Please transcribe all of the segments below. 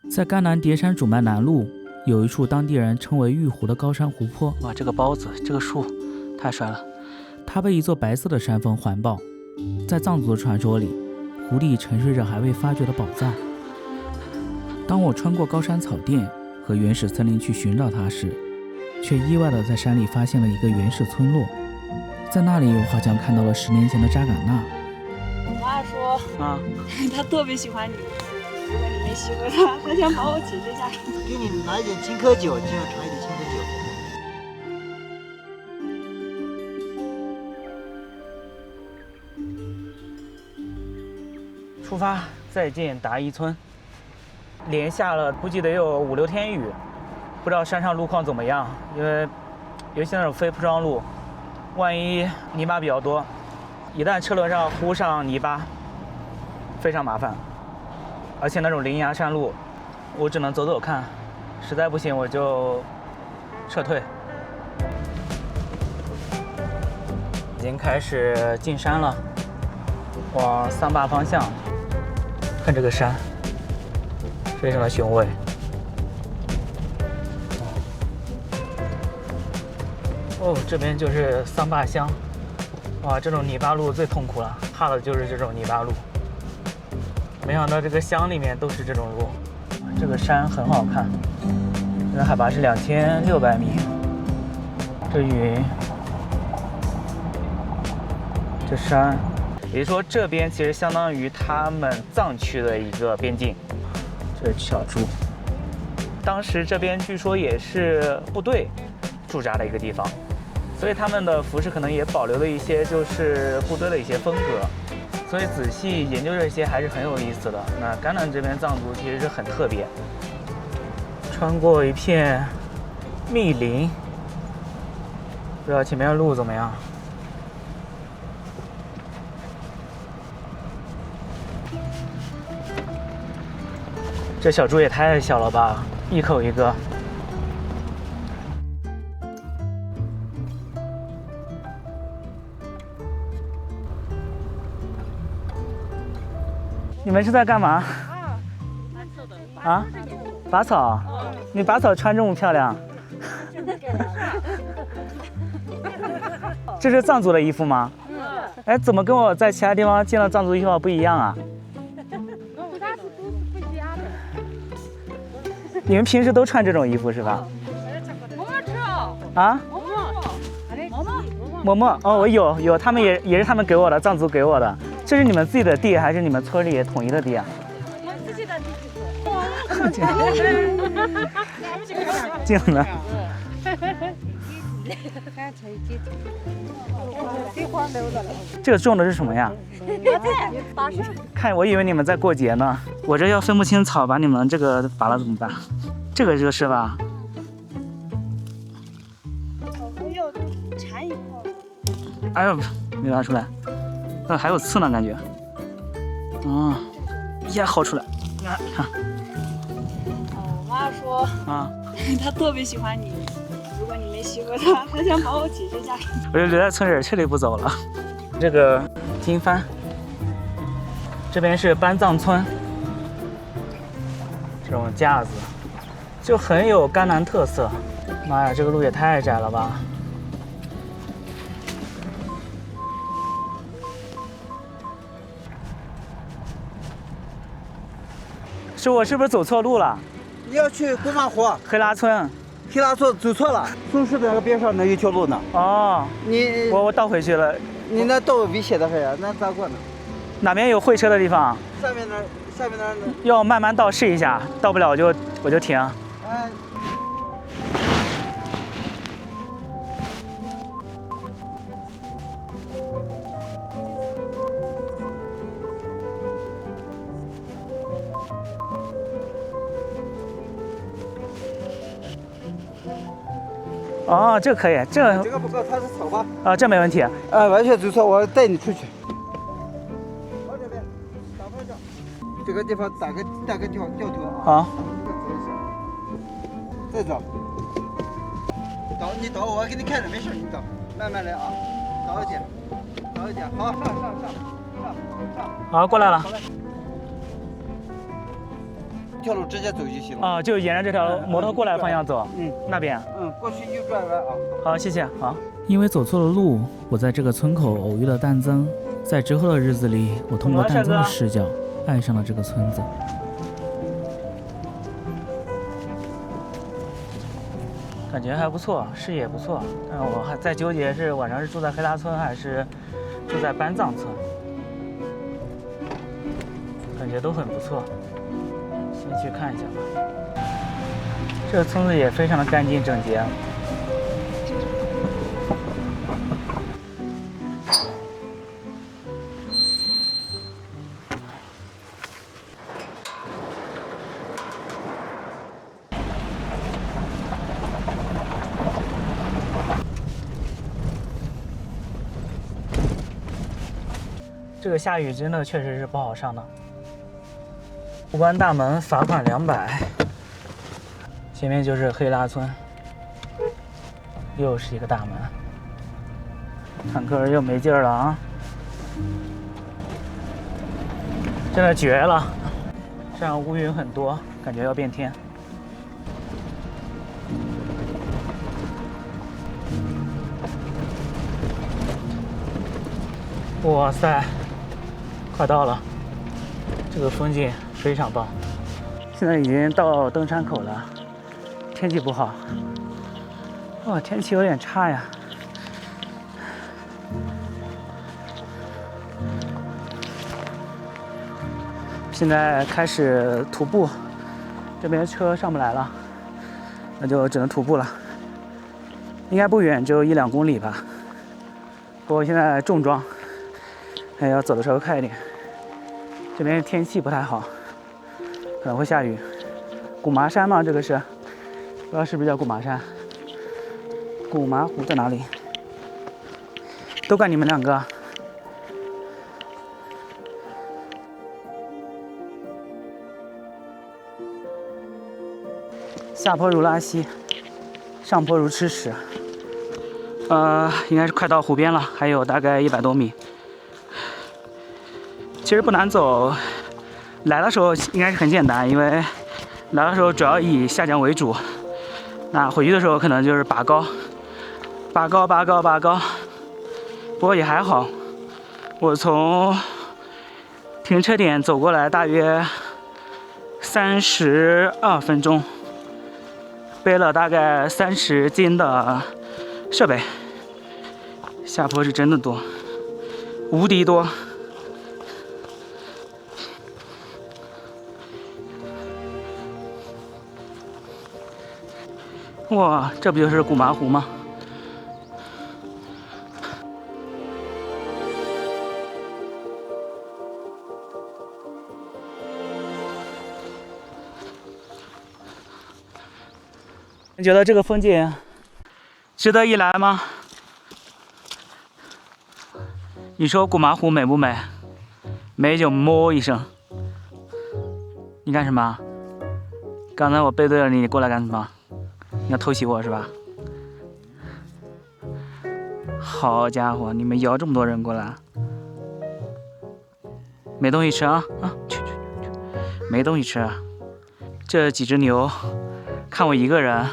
在甘南叠山主脉南麓，有一处当地人称为玉湖的高山湖泊。哇，这个包子，这个树太帅了！它被一座白色的山峰环抱。在藏族的传说里，湖里沉睡着还未发掘的宝藏。当我穿过高山草甸和原始森林去寻找它时，却意外地在山里发现了一个原始村落。在那里，我好像看到了10年前的扎尕那。我妈说她特别喜欢你，如果你没喜欢她，她想把我请这家。给你拿一点青稞酒，今晚尝一点青稞酒。出发，再见达伊村。连下了估计得有5、6天雨，不知道山上路况怎么样，因为尤其那种非铺装路，万一泥巴比较多，一旦车轮上糊上泥巴，非常麻烦。而且那种林崖山路，我只能走走看，实在不行我就撤退。已经开始进山了，往桑巴方向。看这个山，非常的雄伟。哦，这边就是桑巴乡。哇，这种泥巴路最痛苦了，怕的就是这种泥巴路。没想到这个乡里面都是这种路。这个山很好看，现在海拔是2600米。这云，这山。也就是说，这边其实相当于他们藏区的一个边境。这是小猪，当时这边据说也是部队驻扎的一个地方，所以他们的服饰可能也保留了一些就是部队的一些风格。所以仔细研究这些还是很有意思的。那甘南这边藏族其实是很特别，穿过一片密林，不知道前面的路怎么样。这小猪也太小了吧，一口一个。你们是在干嘛？啊？拔草？你拔草穿这么漂亮？这是藏族的衣服吗？哎，怎么跟我在其他地方见到藏族衣服不一样啊？你们平时都穿这种衣服是吧？啊？馍馍哦，我有，他们也是他们给我的，藏族给我的。这是你们自己的地还是你们村里统一的地啊？我们自己的地。这样的。这个种的是什么呀？看，我以为你们在过节呢。我这要分不清草，把你们这个拔了怎么办？这个就是吧？我要缠一块。哎呦，没拔出来，那还有刺呢，感觉。也薅出来。看。我妈说她特别喜欢你，如果你没喜欢她，她想把我请这家。我就留在村里，彻底不走了。这个经幡，这边是班藏村，这种架子就很有甘南特色。妈呀，这个路也太窄了吧！师傅，我是不是走错路了？你要去古马湖、黑拉村。黑拉村走错了，松树那个边上那有条路呢。哦，我倒回去了。你那道危险的很呀，那咋过呢？哪边有会车的地方？下面那儿。要慢慢倒试一下，到不了我就停。哎。哦，这个可以，这个不够，它是草花。啊，这没问题。完全走错，我带你出去。往这边，打方向。这个地方打个掉头啊。好。再走。你倒，我给你看着，没事，你倒，慢慢来啊，倒一点，好，上。好，过来了。条路直接走就行了。啊，就沿着这条摩托过来的方向走。那边。过去右转弯啊。好，谢谢。好。因为走错了路，我在这个村口偶遇了蛋曾。在之后的日子里，我通过蛋曾的视角，爱上了这个村子。感觉还不错，视野不错，但我还在纠结是晚上是住在黑拉村还是住在班藏村，感觉都很不错，先去看一下吧。这个村子也非常的干净整洁。这个下雨真的确实是不好上的。不关大门罚款200。前面就是黑拉村，又是一个大门。坦克又没劲儿了啊！真的绝了！这样乌云很多，感觉要变天。哇塞！快到了，这个风景非常棒。现在已经到登山口了，天气不好。哇，天气有点差呀。现在开始徒步，这边车上不来了，那就只能徒步了。应该不远，只有1-2公里吧。不过现在重装，还要走的稍微快一点。这边天气不太好，可能会下雨。古麻山吗？这个是，不知道是不是叫古麻山。古麻湖在哪里？都怪你们2个。下坡如拉稀，上坡如吃屎。应该是快到湖边了，还有大概100多米。其实不难走，来的时候应该是很简单，因为来的时候主要以下降为主。那回去的时候可能就是拔高。不过也还好，我从停车点走过来大约32分钟，背了大概30斤的设备。下坡是真的多，无敌多。哇，这不就是古麻湖吗？你觉得这个风景值得一来吗？你说古麻湖美不美？美就么一声。你干什么？刚才我背对着你，你过来干什么？你要偷袭我是吧？好家伙，你们摇这么多人过来，没东西吃啊！去，没东西吃。这几只牛看我一个人，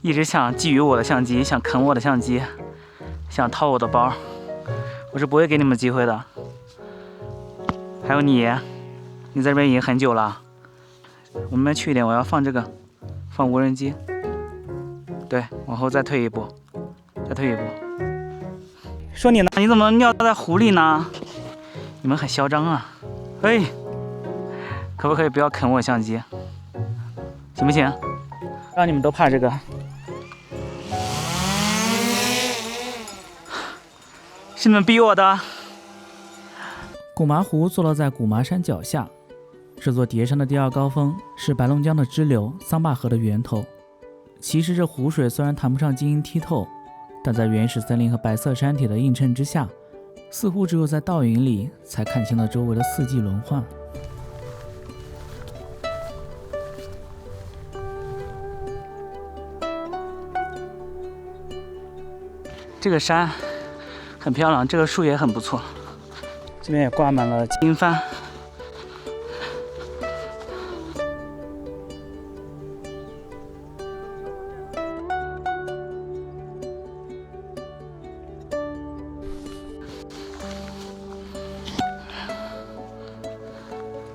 一直想觊觎我的相机，想啃我的相机，想掏我的包，我是不会给你们机会的。还有你在这边已经很久了。我们去一点，我要放这个，放无人机。对，往后再退一步，再退一步。说你呢？你怎么尿在湖里呢？你们很嚣张啊！哎，可不可以不要啃我相机？行不行？让你们都怕这个。是你们逼我的。古麻湖坐落在古麻山脚下，这座叠山的第2高峰是白龙江的支流桑坝河的源头。其实这湖水虽然谈不上晶莹剔透，但在原始森林和白色山体的映衬之下，似乎只有在倒影里才看清了周围的四季轮换。这个山很漂亮，这个树也很不错，这边也挂满了金帆。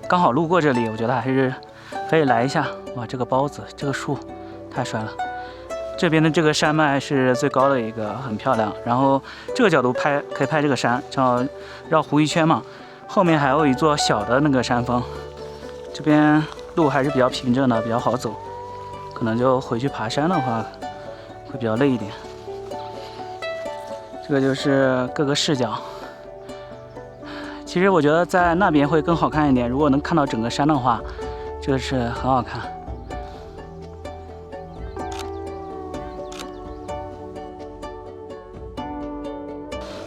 刚好路过这里，我觉得还是可以来一下。哇，这个包子，这个树太帅了。这边的这个山脉是最高的一个，很漂亮。然后这个角度拍可以拍这个山，正好绕湖一圈嘛。后面还有一座小的那个山峰。这边路还是比较平整的，比较好走。可能就回去爬山的话，会比较累一点。这个就是各个视角。其实我觉得在那边会更好看一点，如果能看到整个山的话，这个是很好看。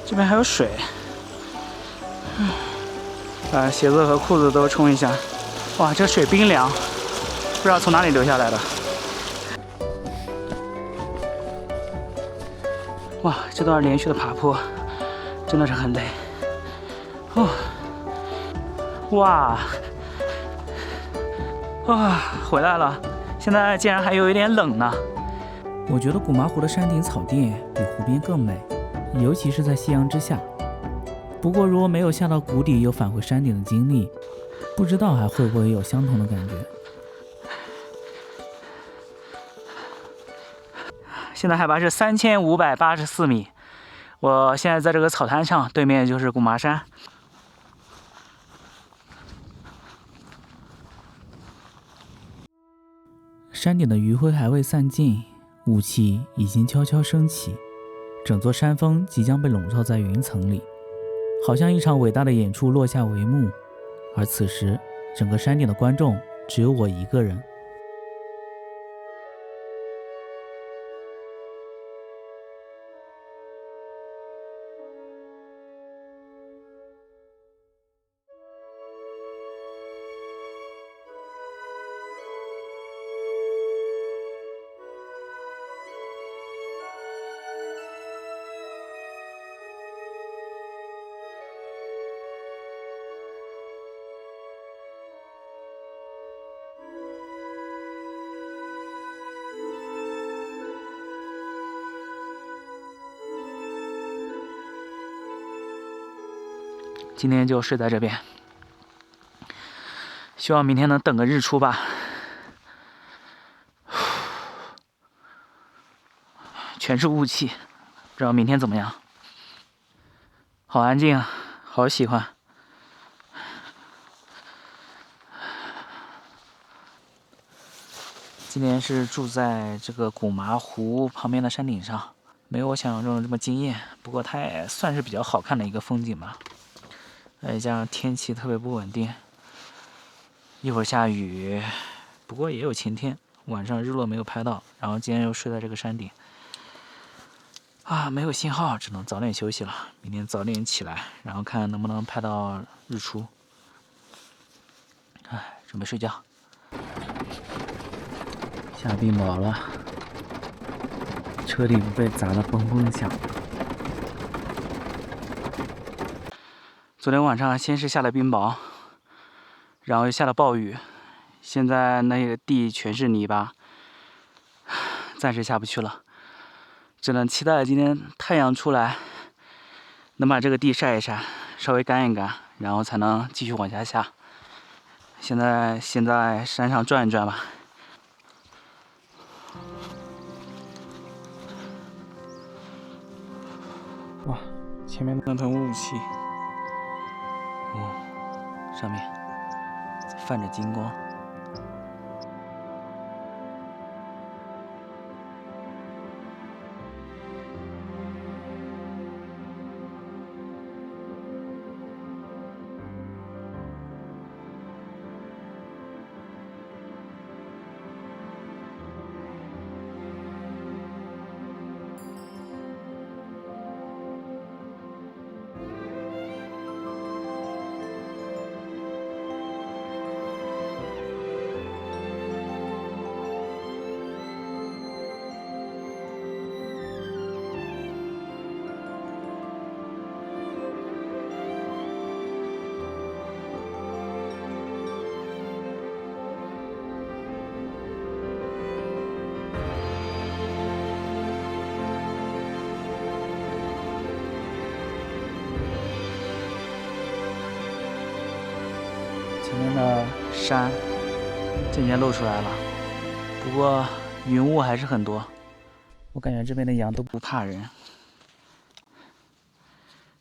这边还有水，把鞋子和裤子都冲一下。哇，这水冰凉，不知道从哪里流下来的。哇，这段连续的爬坡真的是很累。哦，哇，哇，回来了！现在竟然还有一点冷呢。我觉得古麻湖的山顶草甸比湖边更美，尤其是在夕阳之下。不过如果没有下到谷底又返回山顶的经历，不知道还会不会有相同的感觉。现在海拔是3584米，我现在在这个草滩上，对面就是古麻山。山顶的余晖还未散尽，雾气已经悄悄升起，整座山峰即将被笼罩在云层里，好像一场伟大的演出落下帷幕。而此时，整个山顶的观众只有我一个人。今天就睡在这边，希望明天能等个日出吧。全是雾气，不知道明天怎么样。好安静啊，好喜欢。今天是住在这个古麻湖旁边的山顶上，没有我想象中的这么惊艳，不过它也算是比较好看的一个风景吧。加上天气特别不稳定，一会儿下雨，不过也有晴天。晚上日落没有拍到，然后今天又睡在这个山顶，没有信号，只能早点休息了。明天早点起来，然后看能不能拍到日出。准备睡觉。下冰雹了，车顶被砸得嘣嘣响。昨天晚上先是下了冰雹，然后又下了暴雨，现在那个地全是泥巴，暂时下不去了，只能期待今天太阳出来，能把这个地晒一晒，稍微干一干，然后才能继续往下下。现在先在山上转一转吧。哇，前面那团雾气。上面泛着金光。那山渐渐露出来了，不过云雾还是很多。我感觉这边的羊都不怕人，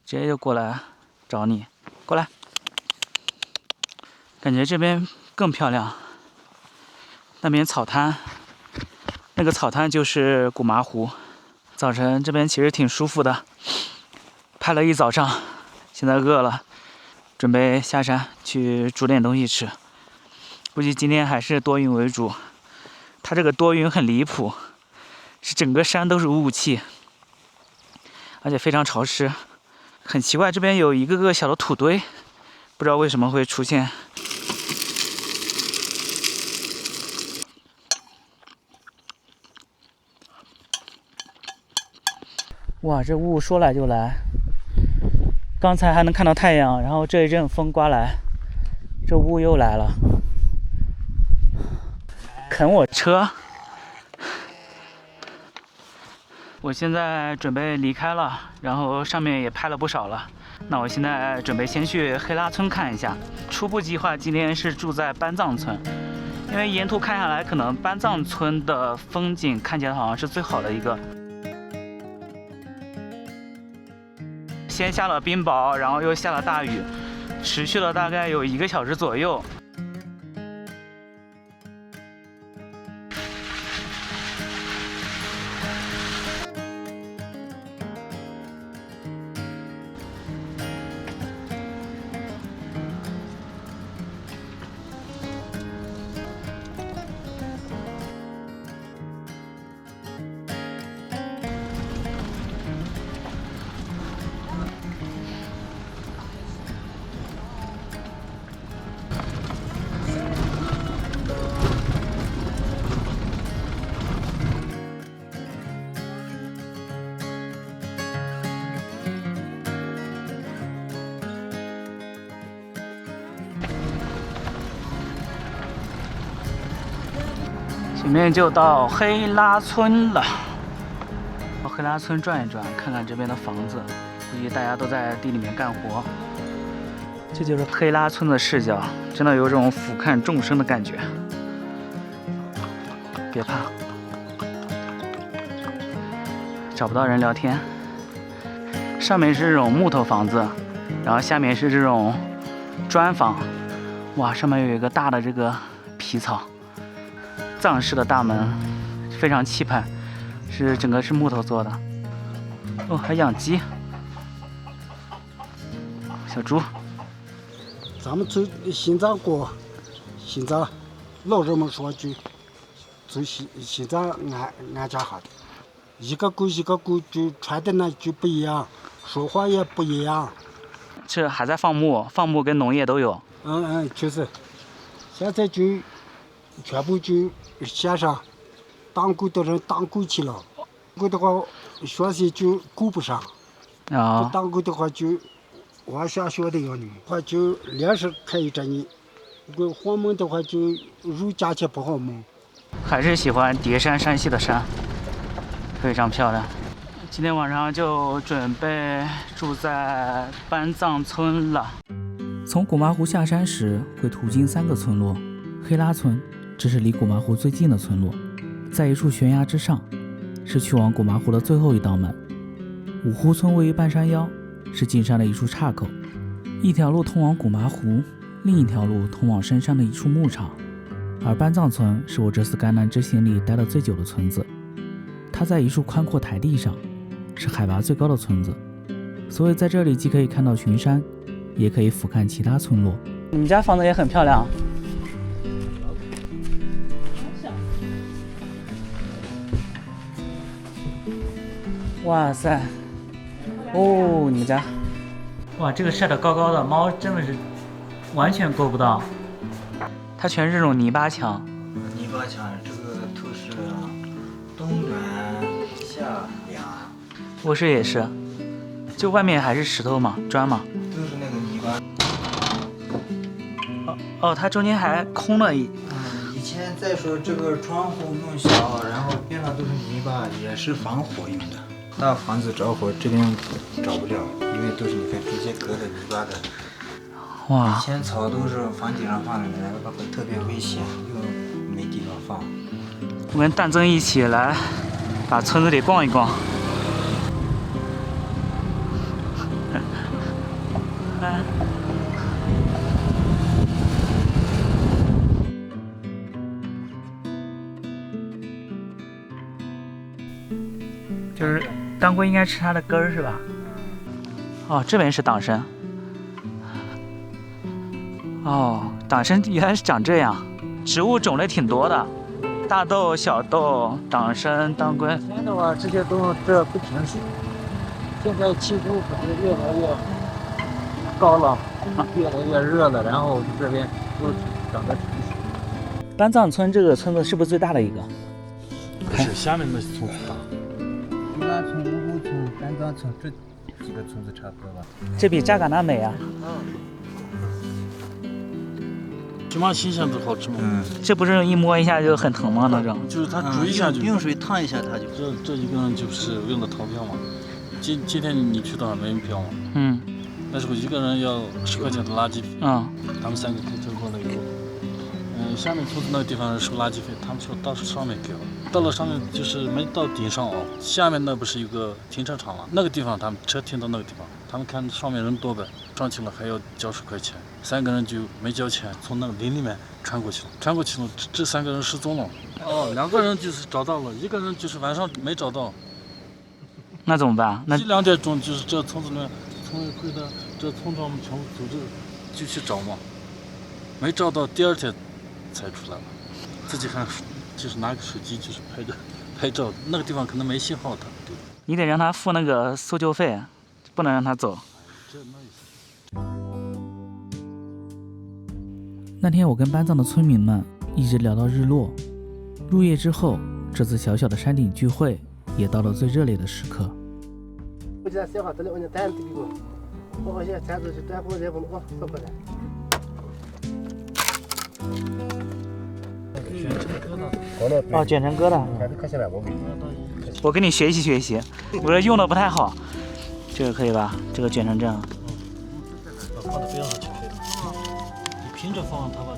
直接就过来找你，过来。感觉这边更漂亮，那边草滩，那个草滩就是古麻湖。早晨这边其实挺舒服的，拍了一早上，现在饿了，准备下山去煮点东西吃。估计今天还是多云为主，它这个多云很离谱，是整个山都是雾气，而且非常潮湿，很奇怪，这边有一个个小的土堆，不知道为什么会出现。哇，这雾说来就来，刚才还能看到太阳，然后这一阵风刮来，这雾又来了，啃我车。我现在准备离开了，然后上面也拍了不少了。那我现在准备先去黑拉村看一下。初步计划今天是住在班藏村，因为沿途看下来，可能班藏村的风景看起来好像是最好的一个。先下了冰雹，然后又下了大雨，持续了大概有1个小时左右。前面就到黑拉村了，到黑拉村转一转，看看这边的房子，估计大家都在地里面干活。这就是黑拉村的视角，真的有种俯瞰众生的感觉。别怕，找不到人聊天。上面是这种木头房子，然后下面是这种砖房。哇，上面有一个大的这个皮草。藏式的大门非常气派，整个是木头做的。哦，还养鸡，小猪。咱们走现在过，现在老人们说就走现在俺家哈，一个狗一个狗就穿的那就不一样，说话也不一样。这还在放牧，放牧跟农业都有。确实，现在就全部就线上，当狗的人当狗去了，狗的话学习就顾不上，啊，当狗的话就往下学的样的话就连是开一阵，如果黄蒙的话就入价钱不好蒙。还是喜欢叠山山系的山，非常漂亮。今天晚上就准备住在班藏村了。从古麻湖下山时会途经3个村落，黑拉村这是离古麻湖最近的村落，在一处悬崖之上，是去往古麻湖的最后一道门。五湖村位于半山腰，是进山的一处岔口，一条路通往古麻湖，另一条路通往深山的一处牧场。而班藏村是我这次甘南之行里待得最久的村子，它在一处宽阔台地上，是海拔最高的村子，所以在这里既可以看到群山，也可以俯瞰其他村落。你们家房子也很漂亮。哇塞！哦，你们家，哇，这个晒得高高的，猫真的是完全够不到。它全是这种泥巴墙。泥巴墙，这个都是冬暖夏凉。卧室也是，就外面还是石头嘛，砖嘛。都是那个泥巴。哦，它中间还空了一。以前再说这个窗户弄小，然后边上都是泥巴，也是防火用的。大房子着火这边着不了，因为都是你看直接隔着泥巴的。哇，以前草都是房顶上放的，那个特别危险，又没地方放。我跟蛋增一起来把村子里逛一逛。就是当归应该吃它的根儿是吧？哦，这边是党参。哦，党参原来是长这样，植物种类挺多的，大豆、小豆、党参、当归。以前的话，这些都这不成熟，现在气候可是越来越高了，越来越热了，然后这边都长得成熟。班藏村这个村子是不是最大的一个？不是，下面那村子大。西拉村、乌湖村、甘藏村这几个村子差不多吧。这比扎尕那美啊！起码新鲜的好吃嘛。这不是一摸一下就很疼吗？那种？就是它煮一下就。用水烫一下它就。这一个人就是为了逃票嘛。今天你去到没票嘛？嗯。那时候一个人要10块钱的垃圾费。嗯。他们3个开车过来以后，下面村子那个地方收垃圾费，他们说到上面给了。到了上面就是没到顶上哦，下面那不是有个停车场了？那个地方他们车停到那个地方，他们看上面人多呗，上去了还要交10块钱，3个人就没交钱，从那个林里面穿过去了，这3个人失踪了。哦，2个人就是找到了，一个人就是晚上没找到。那怎么办？那1、2点钟就是这村子里面，村委会的这村长们全部组织就去找嘛，没找到，第2天才出来了，自己还就是拿个手机就是拍照，那个地方可能没信号的。对，你得让他付那个搜救费，不能让他走。那天我跟班藏的村民们一直聊到日落，入夜之后，这次小小的山顶聚会也到了最热烈的时刻。哦，卷成疙瘩。我跟你学习学习，我这用的不太好，这个可以吧？这个卷成这样。放到边上去可以了。你平着放，它把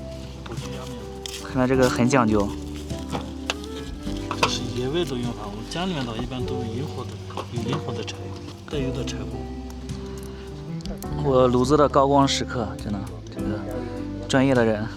火去压灭。看来这个很讲究。这是野味的用法，我们家里面的一般都是有灵活的柴，带油的柴火。我炉子的高光时刻，真的，这个专业的人。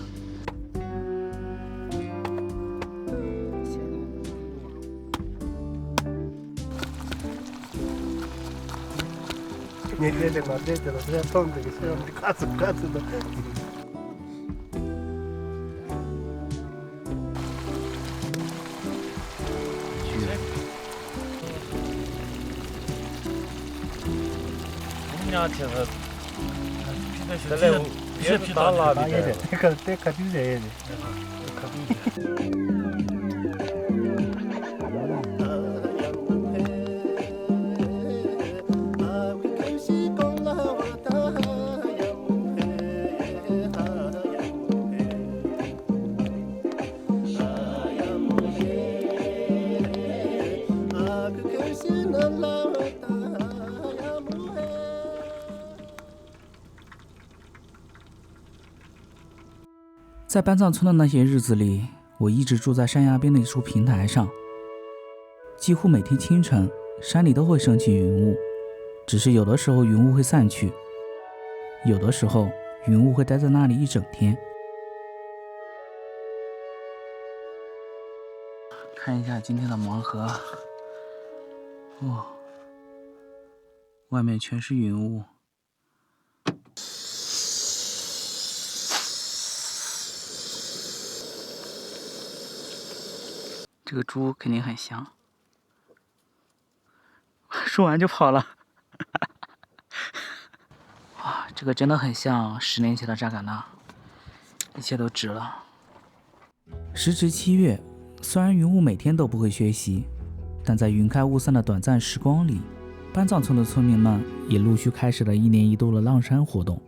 在班藏村的那些日子里，我一直住在山崖边的一处平台上。几乎每天清晨，山里都会升起云雾，只是有的时候云雾会散去，有的时候云雾会待在那里一整天。看一下今天的盲盒，哇，外面全是云雾。这个猪肯定很香，说完就跑了。哇，这个真的很像10年前的扎尕那，一切都值了。时值7月，虽然云雾每天都不会缺席，但在云开雾散的短暂时光里，班藏村的村民们也陆续开始了1年1度的浪山活动。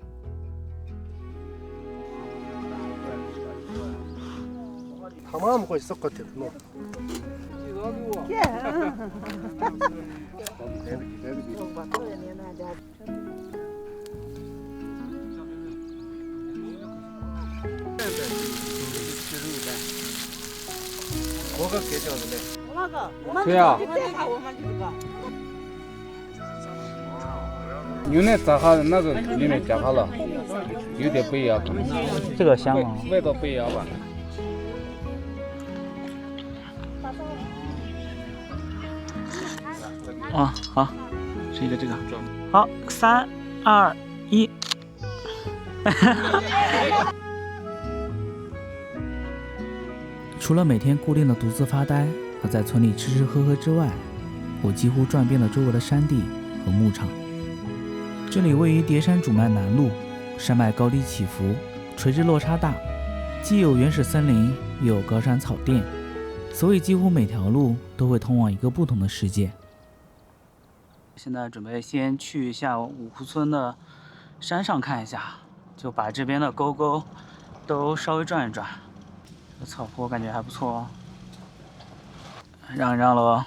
我个给掉的嘞。对啊。用来炸哈那个里面加好了，有点不一样吧？这个香啊，味道不一样吧？啊，好，是一个这个。好，3、2、1。除了每天固定的独自发呆和在村里吃吃喝喝之外，我几乎转遍了周围的山地和牧场。这里位于叠山主脉南麓，山脉高低起伏，垂直落差大，既有原始森林，又有高山草甸，所以几乎每条路都会通往一个不同的世界。现在准备先去一下五湖村的山上看一下，就把这边的沟沟都稍微转一转。这草坡感觉还不错哦，让一让喽。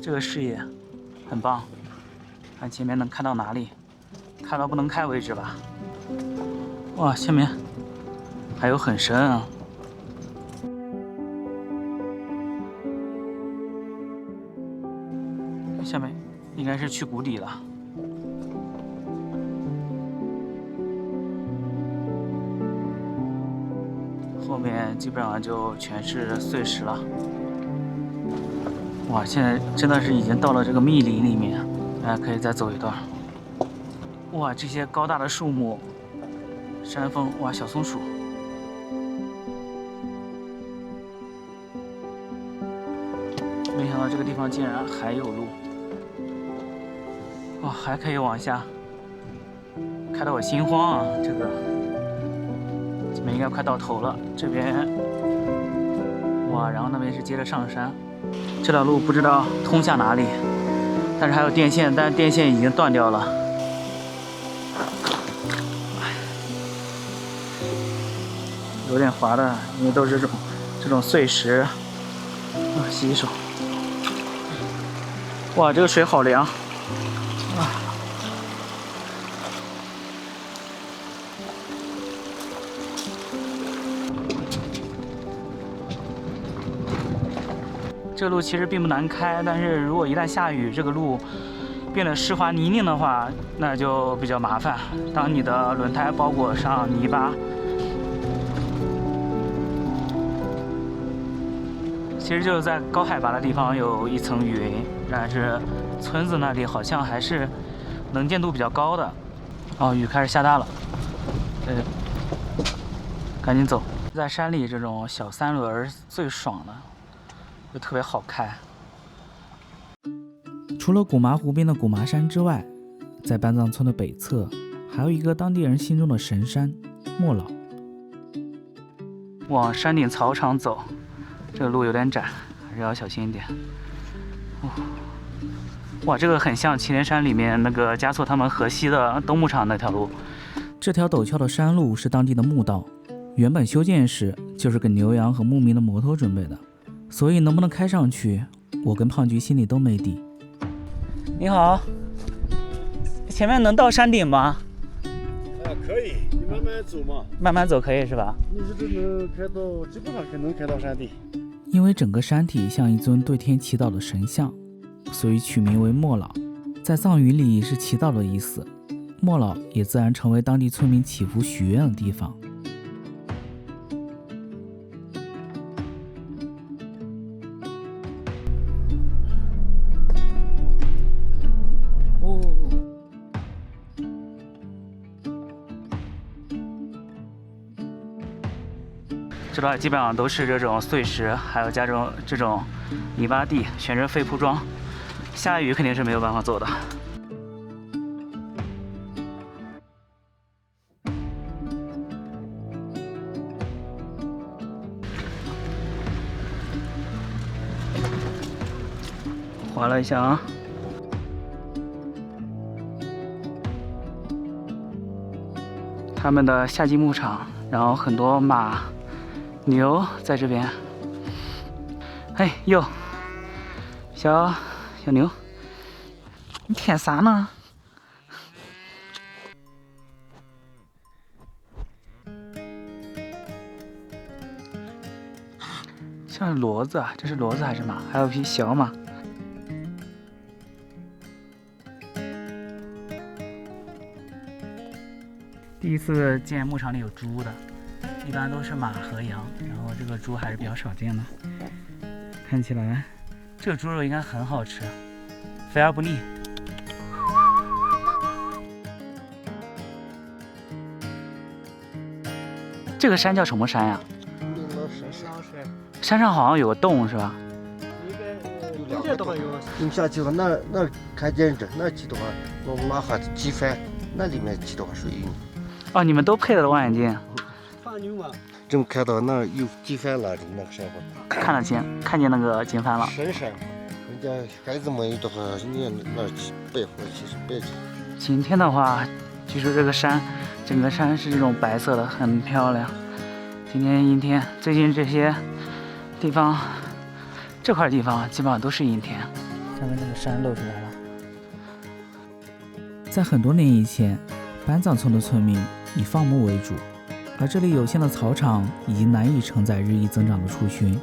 这个视野很棒，看前面能看到哪里，看到不能开为止吧。哇，下面还有很深啊。下面应该是去谷底了。后面基本上就全是碎石了。哇，现在真的是已经到了这个密林里面，大家可以再走一段。哇，这些高大的树木，山峰，哇，小松鼠。没想到这个地方竟然还有路。哇，还可以往下，开得我心慌啊！这边应该快到头了，这边，哇，然后那边是接着上山，这条路不知道通向哪里，但是还有电线，但是电线已经断掉了。有点滑的，因为都是这种碎石。啊，洗洗手。哇，这个水好凉。这路其实并不难开，但是如果一旦下雨，这个路变得湿滑泥泞的话，那就比较麻烦。当你的轮胎包裹上泥巴，其实就是在高海拔的地方有一层云，但是村子那里好像还是能见度比较高的。哦，雨开始下大了，赶紧走。在山里这种小三轮最爽的。就特别好开。除了古麻湖边的古麻山之外，在班藏村的北侧，还有一个当地人心中的神山莫老。往山顶草场走，这个路有点窄，还是要小心一点。哇，这个很像祁连山里面那个嘉措他们河西的东牧场那条路。这条陡峭的山路是当地的墓道，原本修建时就是给牛羊和牧民的摩托准备的。所以能不能开上去，我跟胖菊心里都没底。你好，前面能到山顶吗？可以，你慢慢走嘛。慢慢走可以是吧？你这能开到，基本上能开到山顶。因为整个山体像一尊对天祈祷的神像，所以取名为莫老，在藏语里是祈祷的意思。莫老也自然成为当地村民祈福许愿的地方。这段基本上都是这种碎石，还有加这种泥巴地，全是废铺装，下雨肯定是没有办法走的。滑了一下啊。他们的夏季牧场，然后很多马、牛在这边。哎呦，小牛，你舔啥呢？像是骡子啊，这是骡子还是马？还有匹小马。第一次见牧场里有猪的，一般都是马和羊，然后这个猪还是比较少见的。看起来这个猪肉应该很好吃，肥而不腻。这个山叫什么山呀？山上好像有个洞是吧？你们下去的话，那看见着那去的话，我们拉哈子机翻，那里面去的话水域。哦，你们都配了望远镜。正看到那儿有金帆了，那个山上看见那个金帆了。深山，人家孩子们有的话，你那儿去白活，其实白去。晴天的话，据说这个山，整个山是这种白色的，很漂亮。今天阴天，最近这些地方，这块地方基本上都是阴天。下面那个山露出来了。在很多年以前，班藏村的村民以放牧为主，而这里有限的草场已经难以承载日益增长的畜群。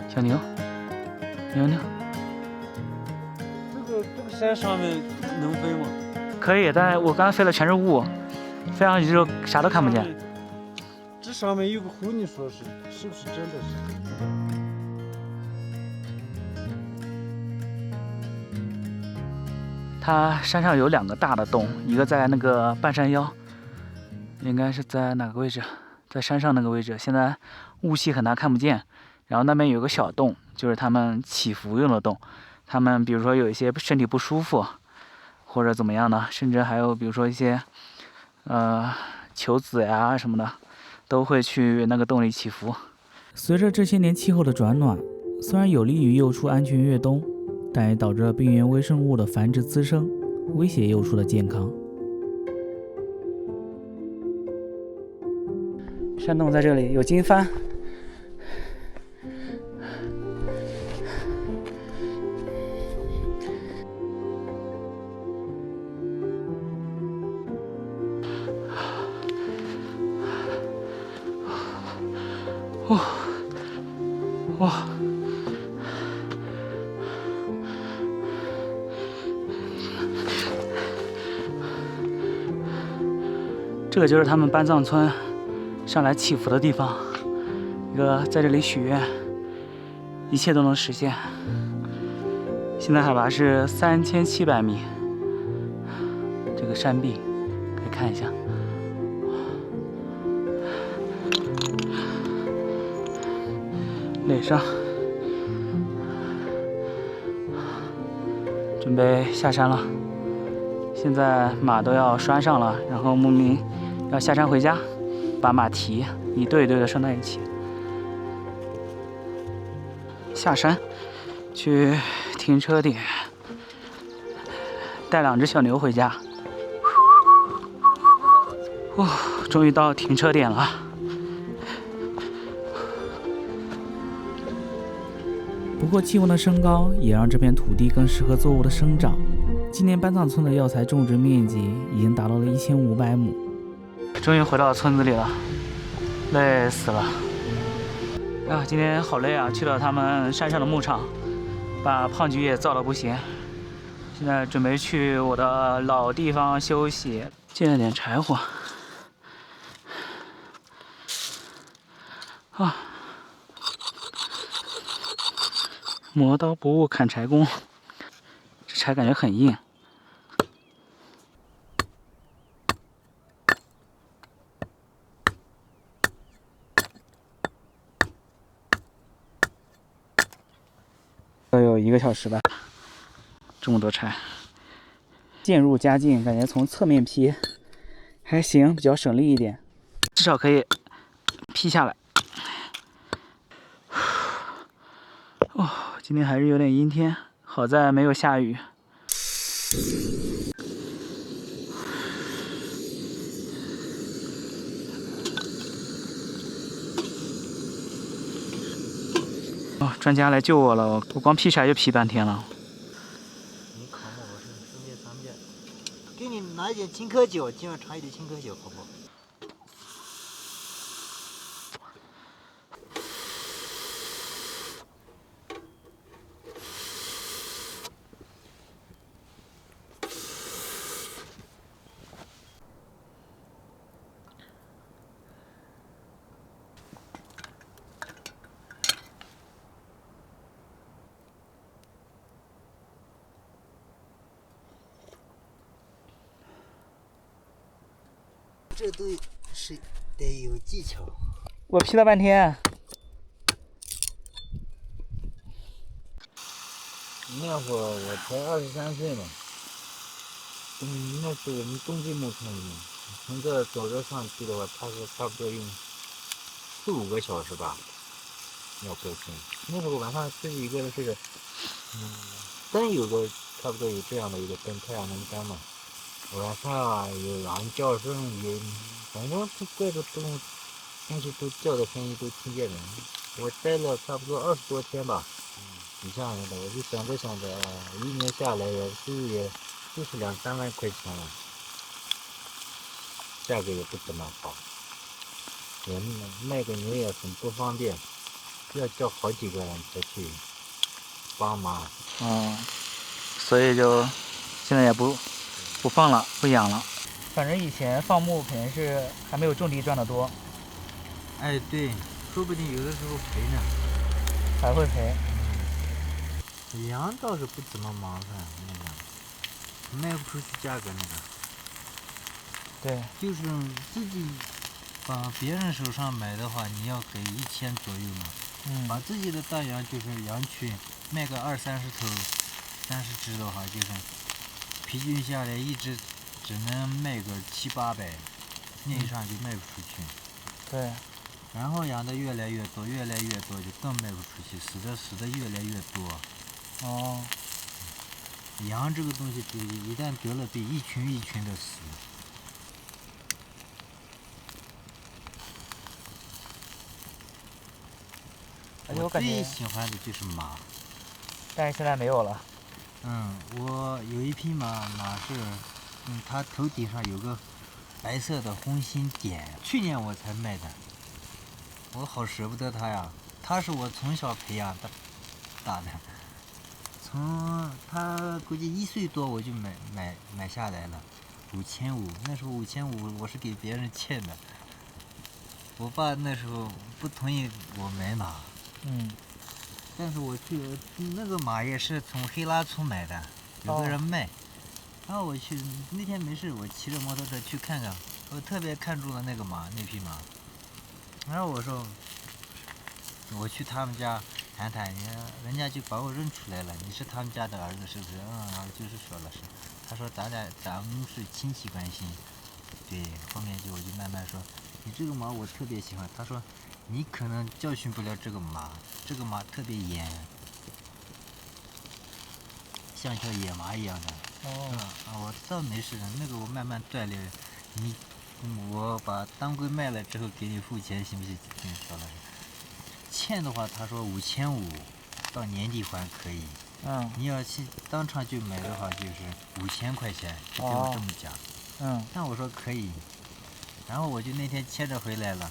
小牛，牛，这个山上面能飞吗？可以，但是我刚才飞了全是雾，飞上去之后啥都看不见。这上面有个湖，你说是不是真的是？它山上有2个大的洞，一个在那个半山腰，应该是在哪个位置？在山上那个位置，现在雾气很大看不见。然后那边有个小洞，就是他们祈福用的洞。他们比如说有一些身体不舒服，或者怎么样的，甚至还有比如说一些求子呀什么的，都会去那个洞里祈福。随着这些年气候的转暖，虽然有利于幼畜安全越冬，但也导致了病原微生物的繁殖滋生，威胁幼畜的健康。山洞在这里，有金帆。哇！这个就是他们班藏村上来祈福的地方，一个在这里许愿，一切都能实现。现在海拔是3700米，这个山壁可以看一下。垒上，准备下山了。现在马都要拴上了，然后牧民要下山回家，把马蹄一对一对的拴在一起。下山去停车点，带2只小牛回家。哇，终于到停车点了。不过气温的升高也让这片土地更适合作物的生长。今年班藏村的药材种植面积已经达到了1500亩。终于回到村子里了，累死了。啊，今天好累啊！去了他们山上的牧场，把胖菊也造了不行。现在准备去我的老地方休息，借了点柴火。啊！磨刀不误砍柴工，这柴感觉很硬。都有1个小时吧，这么多柴，渐入佳境，感觉从侧面劈还行，比较省力一点，至少可以劈下来。哦，今天还是有点阴天，好在没有下雨。哦，专家来救我了，我光劈柴就劈半天了。你考我，我是你3遍3遍。给你拿一点青稞酒，今晚尝一点青稞酒，好不好？这都是得有技巧。我劈了半天。那会儿我才23岁嘛，那是我们冬季牧场里面，从这走着上去的话，差不多用4、5个小时吧，要沟通。那时候晚上自己一个人睡着，灯有个差不多有这样的一个灯，太阳能灯嘛。晚上有狼叫声，反正各种东西都叫的声音都听见了。我待了差不多20多天吧，挺吓人的。我就想着，1年下来也就是2、3万块钱了，价格也不怎么好，也卖个牛也很不方便，要叫好几个人才去帮忙。所以就现在也不放了，不养了。反正以前放牧肯定是还没有种地赚得多。哎，对，说不定有的时候赔呢。还会赔。羊倒是不怎么麻烦，那个卖不出去价格那个。对，就是自己把别人手上买的话，你要给1000左右嘛。把自己的大羊就是羊群卖个20、30头、30只的话，就是平均下来一只只能卖个7、800，那以上就卖不出去。对。然后养的越来越多，越来越多就更卖不出去，死的越来越多。哦。羊这个东西，就一旦得了病，一群一群的死。我最喜欢的就是马，但是现在没有了。我有一匹马是，它头顶上有个白色的红心点，去年我才卖的，我好舍不得它呀。它是我从小培养的大的，从它估计1岁多我就买下来了，5500，那时候5500我是给别人欠的，我爸那时候不同意我买马。但是我去那个马也是从黑拉村买的，有个人卖，然后我去那天没事，我骑着摩托车去看看，我特别看中了那匹马，然后我说我去他们家谈谈，人家就把我认出来了，你是他们家的儿子是不是？就是说了是，他说咱们是亲戚关系，对，后面我就慢慢说，你这个马我特别喜欢，他说。你可能教训不了这个马特别严，像一条野马一样的。我倒没事的，那个我慢慢锻炼。我把当归卖了之后给你付钱，行不行？说了，欠的话他说5500，到年底还可以。你要去当场就买的话就是5000块钱，就给我这么讲。但我说可以，然后我就那天牵着回来了。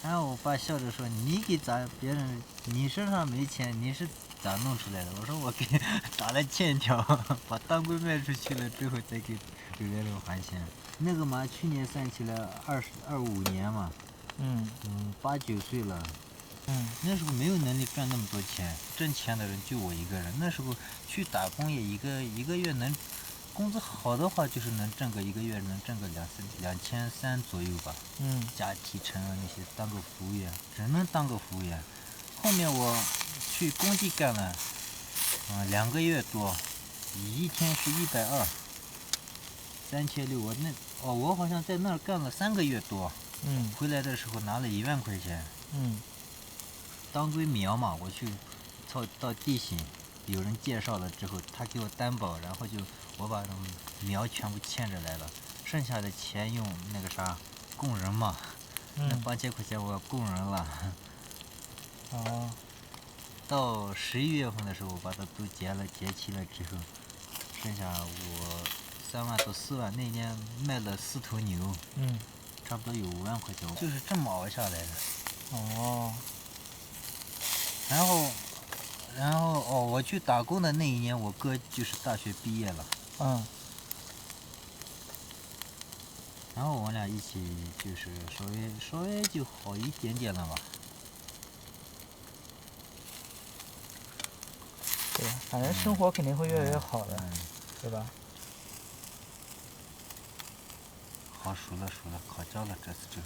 然后我爸笑着说：“你给别人，你身上没钱，你是咋弄出来的？”我说：“我给打了欠条，把当归卖出去了之后再给别人还钱。”那个马去年算起来25年嘛，8、9岁了。那时候没有能力赚那么多钱，挣钱的人就我一个人。那时候去打工也一个月能。工资好的话，就是能挣个1个月能挣个2300左右吧。加提成啊那些，当个服务员，只能当个服务员。后面我去工地干了，2个月多，一天是120，3600。我好像在那儿干了3个月多。回来的时候拿了1万块钱。当归苗嘛，我去到地形。有人介绍了之后，他给我担保，然后我把苗全部牵着来了，剩下的钱用那个啥供人嘛，那8000块钱我供人了。到11月份的时候，我把它都结齐了之后，剩下我3万到4万，那年卖了4头牛，差不多有5万块钱，就是这么熬下来的。哦。然后我去打工的那一年，我哥就是大学毕业了。然后我俩一起就是稍微就好一点点了吧。对，反正生活肯定会越来越好的，对吧？好，熟了，烤焦了，这次就。